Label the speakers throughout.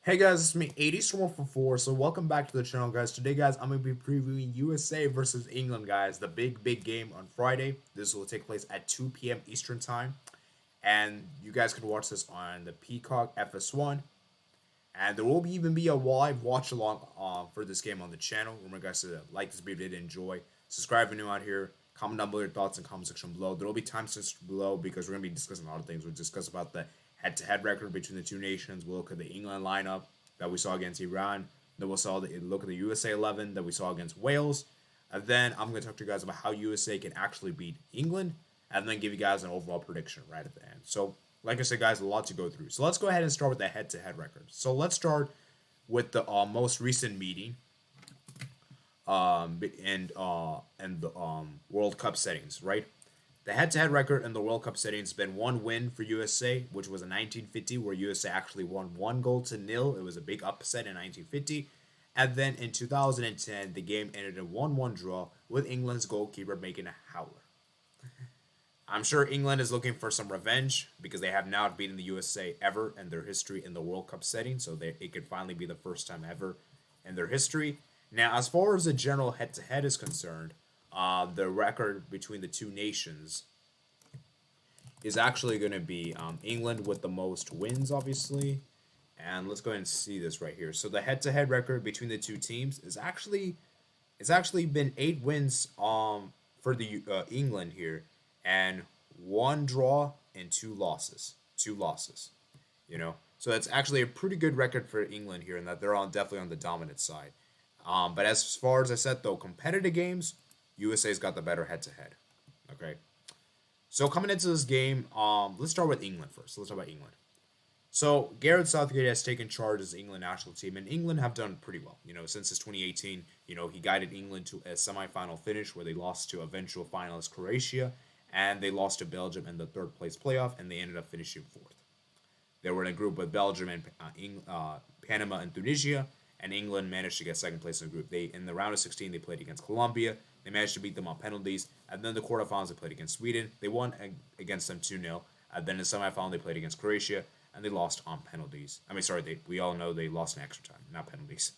Speaker 1: Hey guys, it's me, 80storm44. So welcome back to the channel, guys. Today, guys, I'm gonna be previewing USA versus England, guys. The big game on Friday. This will take place at 2 p.m. Eastern time, and you guys can watch this on the Peacock FS1. And there will even be a live watch along for this game on the channel. Remember, guys, to like this video, did enjoy. Subscribe if you're new out here. Comment down below your thoughts in the comment section below. There will be timestamps below because we're gonna be discussing a lot of things. We'll discuss about the head-to-head record between the two nations. We'll look at the England lineup that we saw against Iran. Then look at the USA 11 that we saw against Wales. And then I'm going to talk to you guys about how USA can actually beat England, and then give you guys an overall prediction right at the end. So, like I said, guys, a lot to go through. So let's go ahead and start with the head-to-head record. So let's start with the most recent meeting and the World Cup settings, right? The head-to-head record in the World Cup settings has been one win for USA, which was in 1950, where USA actually won 1-0. It was a big upset in 1950. And then in 2010, the game ended in 1-1 draw, with England's goalkeeper making a howler. I'm sure England is looking for some revenge because they have not beaten the USA ever in their history in the World Cup setting, so it could finally be the first time ever in their history. Now, as far as the general head-to-head is concerned, the record between the two nations is actually going to be England with the most wins, obviously. And let's go ahead and see this right here. So the head-to-head record between the two teams is actually it's actually been 8 wins for the England here, and 1 draw and 2 losses. 2 losses. So that's actually a pretty good record for England here, and that they're definitely on the dominant side. But as far as I said, though, competitive games, USA's got the better head-to-head. Okay. So coming into this game, let's start with England first. Let's talk about England. So Gareth Southgate has taken charge as the England national team, and England have done pretty well. Since his 2018, he guided England to a semifinal finish where they lost to eventual finalist Croatia, and they lost to Belgium in the third place playoff, and they ended up finishing fourth. They were in a group with Belgium and Panama and Tunisia, and England managed to get second place in the group. In the round of 16, they played against Colombia. They managed to beat them on penalties, and then the quarterfinals they played against Sweden. They won against them 2-0. And then in the semifinal they played against Croatia, and they lost on penalties. We all know they lost in extra time, not penalties.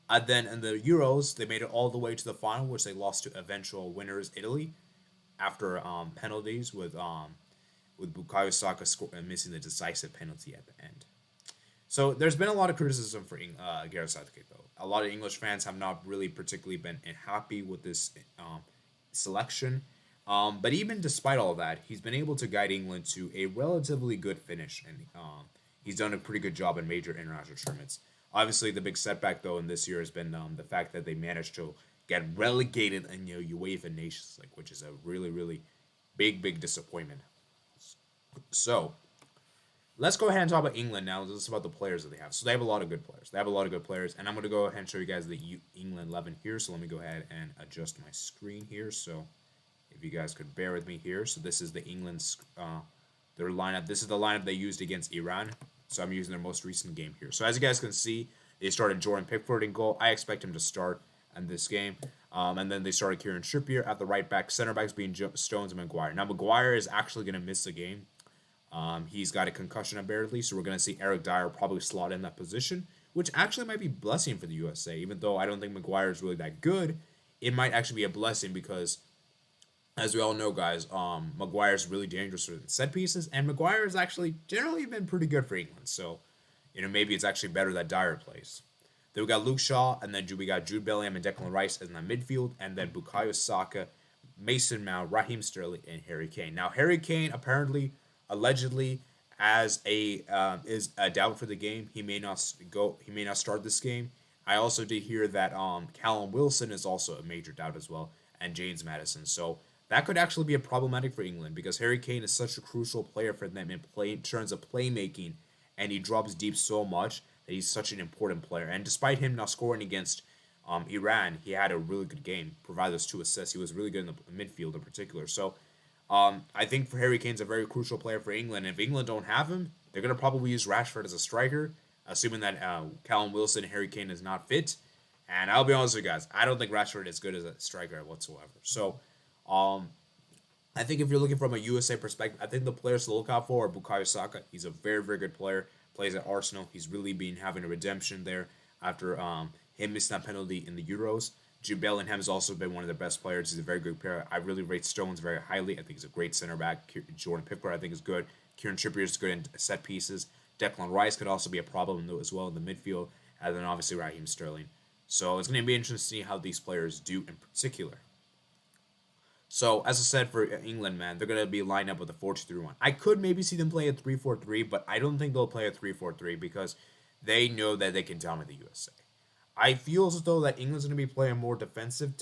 Speaker 1: And then in the Euros, they made it all the way to the final, which they lost to eventual winners Italy after penalties with Bukayo Saka missing the decisive penalty at the end. So there's been a lot of criticism for Gareth Southgate, though. A lot of English fans have not really particularly been happy with this selection. But even despite all that, he's been able to guide England to a relatively good finish, and he's done a pretty good job in major international tournaments. Obviously, the big setback, though, in this year has been the fact that they managed to get relegated in UEFA Nations League, which is a really, really big disappointment. So let's go ahead and talk about England now. This is about the players that they have. So they have a lot of good players. And I'm going to go ahead and show you guys the England 11 here. So let me go ahead and adjust my screen here. So if you guys could bear with me here. So this is the England's their lineup. This is the lineup they used against Iran. So I'm using their most recent game here. So as you guys can see, they started Jordan Pickford in goal. I expect him to start in this game. And then they started Kieran Trippier at the right back. Center backs being Stones and Maguire. Now Maguire is actually going to miss the game. He's got a concussion apparently, so we're going to see Eric Dyer probably slot in that position, which actually might be a blessing for the USA. Even though I don't think Maguire is really that good, it might actually be a blessing because, as we all know, guys, Maguire is really dangerous with set pieces, and Maguire has actually generally been pretty good for England. So, maybe it's actually better that Dyer plays. Then we got Luke Shaw, and then we got Jude Bellingham and Declan Rice in the midfield, and then Bukayo Saka, Mason Mount, Raheem Sterling, and Harry Kane. Now, Harry Kane apparently, allegedly, is a doubt for the game. He may not start this game. I also did hear that Callum Wilson is also a major doubt as well, and James Maddison. So that could actually be a problematic for England because Harry Kane is such a crucial player for them in terms of playmaking, and he drops deep so much that he's such an important player. And despite him not scoring against Iran, he had a really good game. Provided those 2 assists, he was really good in the midfield in particular. So I think for Harry Kane's a very crucial player for England. If England don't have him, they're going to probably use Rashford as a striker, assuming that Callum Wilson and Harry Kane is not fit. And I'll be honest with you guys, I don't think Rashford is good as a striker whatsoever. So I think if you're looking from a USA perspective, I think the players to look out for are Bukayo Saka. He's a very, very good player. Plays at Arsenal. He's really been having a redemption there after him missing that penalty in the Euros. Jude Bellingham has also been one of the best players. He's a very good player. I really rate Stones very highly. I think he's a great center back. Jordan Pickford, I think, is good. Kieran Trippier is good in set pieces. Declan Rice could also be a problem as well in the midfield. And then obviously Raheem Sterling. So it's going to be interesting to see how these players do in particular. So, as I said, for England, man, they're going to be lined up with a 4-2-3-1. I could maybe see them play a 3-4-3, but I don't think they'll play a 3-4-3 because they know that they can dominate the USA. I feel as though that England's going to be playing more defensive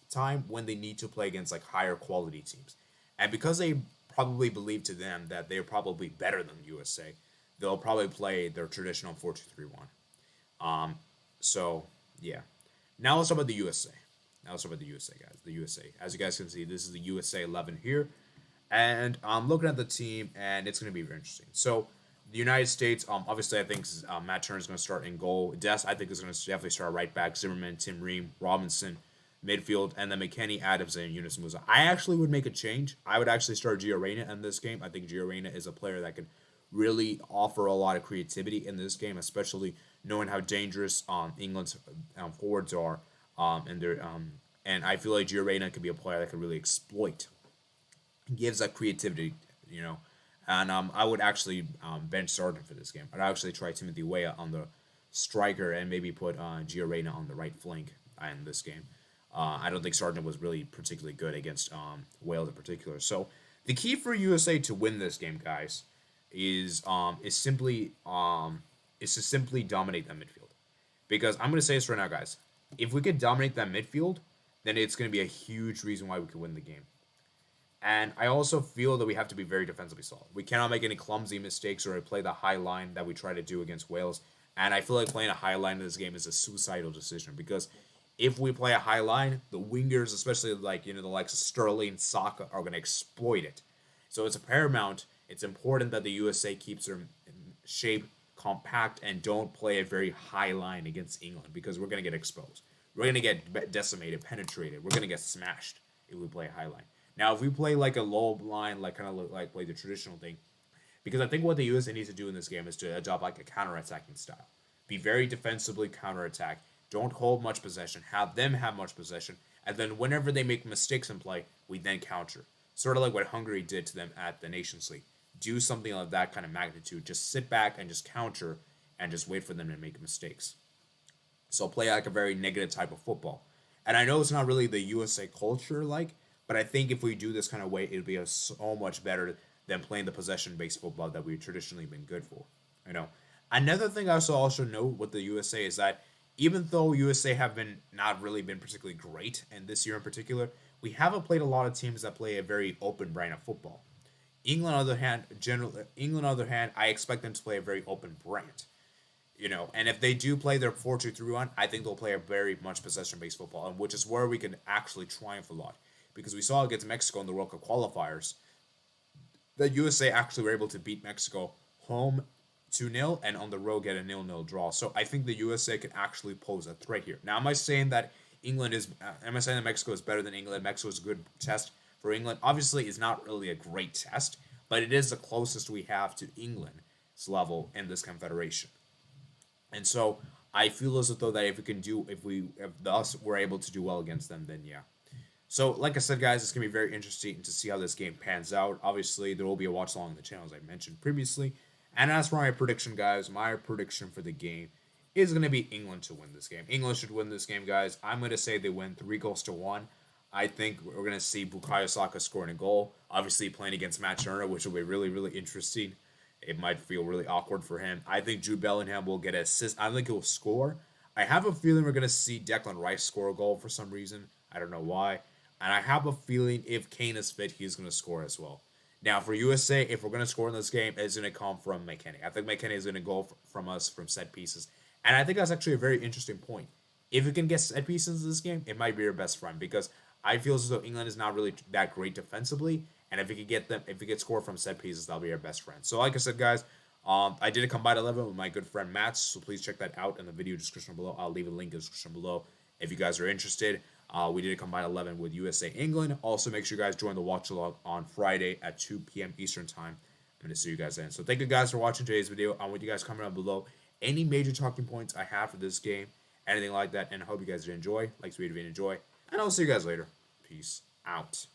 Speaker 1: time when they need to play against like higher quality teams. And because they probably believe to them that they're probably better than the USA, they'll probably play their traditional 4-2-3-1. So, yeah. Now let's talk about the USA. Now let's talk about the USA, guys. The USA. As you guys can see, this is the USA 11 here. And I'm looking at the team, and it's going to be very interesting. So, the United States, obviously, I think Matt Turner's going to start in goal. Des, I think, is going to definitely start right back. Zimmerman, Tim Ream, Robinson, midfield, and then McKennie, Adams, and Yunus Musa. I actually would make a change. I would actually start Gio Reyna in this game. I think Gio Reyna is a player that can really offer a lot of creativity in this game, especially knowing how dangerous England's forwards are. And I feel like Gio Reyna could be a player that could really exploit. Gives that creativity, you know. And I would actually bench Sargent for this game. I'd actually try Timothy Weah on the striker and maybe put Gio Reyna on the right flank in this game. I don't think Sargent was really particularly good against Wales in particular. So the key for USA to win this game, guys, is simply is to simply dominate that midfield. Because I'm going to say this right now, guys. If we could dominate that midfield, then it's going to be a huge reason why we could win the game. And I also feel that we have to be very defensively solid. We cannot make any clumsy mistakes or play the high line that we try to do against Wales. And I feel like playing a high line in this game is a suicidal decision because if we play a high line, the wingers, especially like the likes of Sterling, Saka, are going to exploit it. So it's a paramount. It's important that the USA keeps their shape compact and don't play a very high line against England because we're going to get exposed. We're going to get decimated, penetrated. We're going to get smashed if we play a high line. Now, if we play like a low line, like kind of like play the traditional thing, because I think what the USA needs to do in this game is to adopt like a counter-attacking style. Be very defensively counter-attack. Don't hold much possession. Have them have much possession. And then whenever they make mistakes in play, we then counter. Sort of like what Hungary did to them at the Nations League. Do something of that kind of magnitude. Just sit back and just counter and just wait for them to make mistakes. So play like a very negative type of football. And I know it's not really the USA culture but I think if we do this kind of way, it'll be so much better than playing the possession-based football that we've traditionally been good for. Another thing I also know with the USA is that even though USA have not really been particularly great, and this year in particular, we haven't played a lot of teams that play a very open brand of football. England, on the other hand, I expect them to play a very open brand. And if they do play their 4-2-3-1, I think they'll play a very much possession-based football, and which is where we can actually triumph a lot. Because we saw against Mexico in the World Cup qualifiers that USA actually were able to beat Mexico home 2-0 and on the road get a 0-0 draw. So I think the USA can actually pose a threat here. Now, am I saying that Mexico is better than England? Mexico is a good test for England. Obviously, it's not really a great test, but it is the closest we have to England's level in this confederation. And so I feel as though that if we're able to do well against them, then yeah. So, like I said, guys, it's going to be very interesting to see how this game pans out. Obviously, there will be a watch along on the channel, as I mentioned previously. And as for my prediction, guys, my prediction for the game is going to be England to win this game. England should win this game, guys. I'm going to say they win 3-1. I think we're going to see Bukayo Saka scoring a goal. Obviously, playing against Matt Turner, which will be really, really interesting. It might feel really awkward for him. I think Jude Bellingham will get an assist. I think he'll score. I have a feeling we're going to see Declan Rice score a goal for some reason. I don't know why. And I have a feeling if Kane is fit, he's going to score as well. Now, for USA, if we're going to score in this game, it's going to come from McKennie. I think McKennie is going to go from us from set pieces. And I think that's actually a very interesting point. If we can get set pieces in this game, it might be our best friend because I feel as though England is not really that great defensively. And if we could score from set pieces, that'll be our best friend. So, like I said, guys, I did a combined 11 with my good friend Matt. So please check that out in the video description below. I'll leave a link in the description below if you guys are interested. We did a combined 11 with USA England. Also, make sure you guys join the watch along on Friday at 2 p.m. Eastern time. I'm going to see you guys then. So thank you guys for watching today's video. I want you guys comment down below any major talking points I have for this game, anything like that, and I hope you guys did enjoy. Like this video if you enjoy, and I'll see you guys later. Peace out.